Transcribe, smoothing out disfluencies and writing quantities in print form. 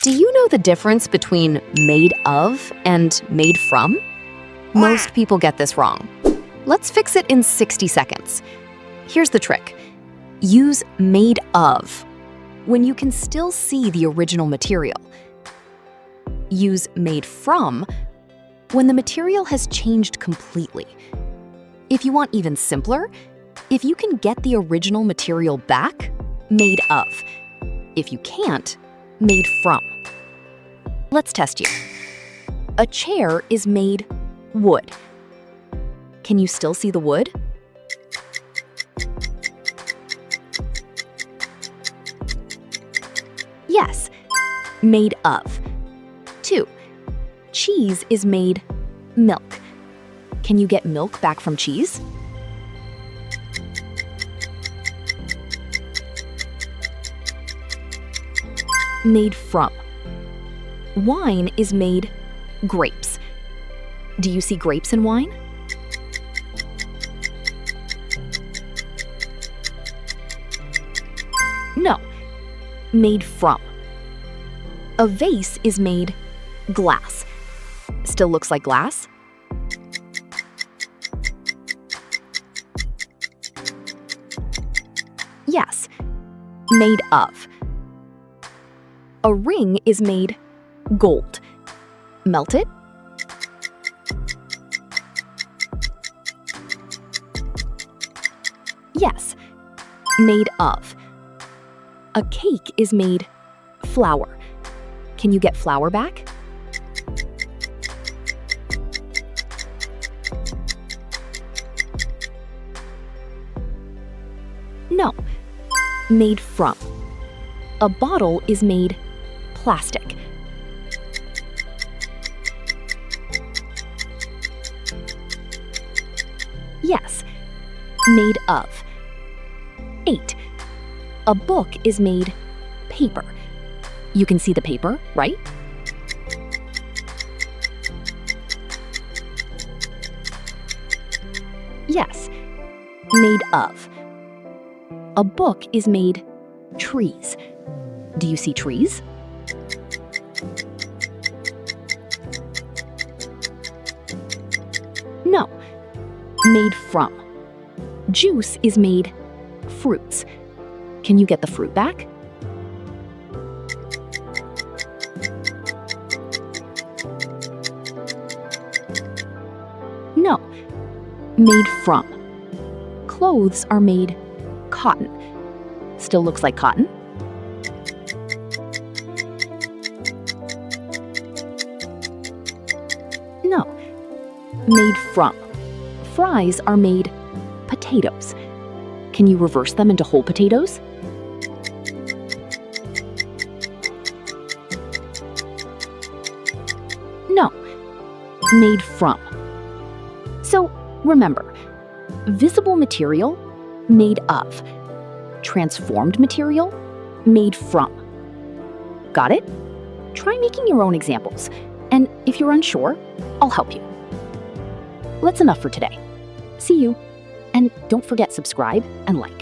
Do you know the difference between made of and made from? Most people get this wrong. Let's fix it in 60 seconds. Here's the trick. Use made of when you can still see the original material. Use made from when the material has changed completely. If you want even simpler, if you can get the original material back, made of. If you can't, made from. Let's test you. A chair is made wood. Can you still see the wood? Yes, made of. 2. Cheese is made milk. Can you get milk back from cheese? Made from. Wine is made grapes. Do you see grapes in wine? No, made from. A vase is made glass. Still looks like glass? Yes, made of. A ring is made gold. Melt it? Yes, made of. A cake is made flour. Can you get flour back? No, made from. A bottle is made plastic. Yes, made of. 8. A book is made paper. You can see the paper, right? Yes, made of. A book is made trees. Do you see trees? No, made from. Juice is made fruits. Can you get the fruit back? No, made from. Clothes are made cotton. Still looks like cotton? No, made from. Fries are made potatoes. Can you reverse them into whole potatoes? No, made from. So remember, visible material, made of. Transformed material, made from. Got it? Try making your own examples. And if you're unsure, I'll help you. That's enough for today. See you. And don't forget subscribe and like.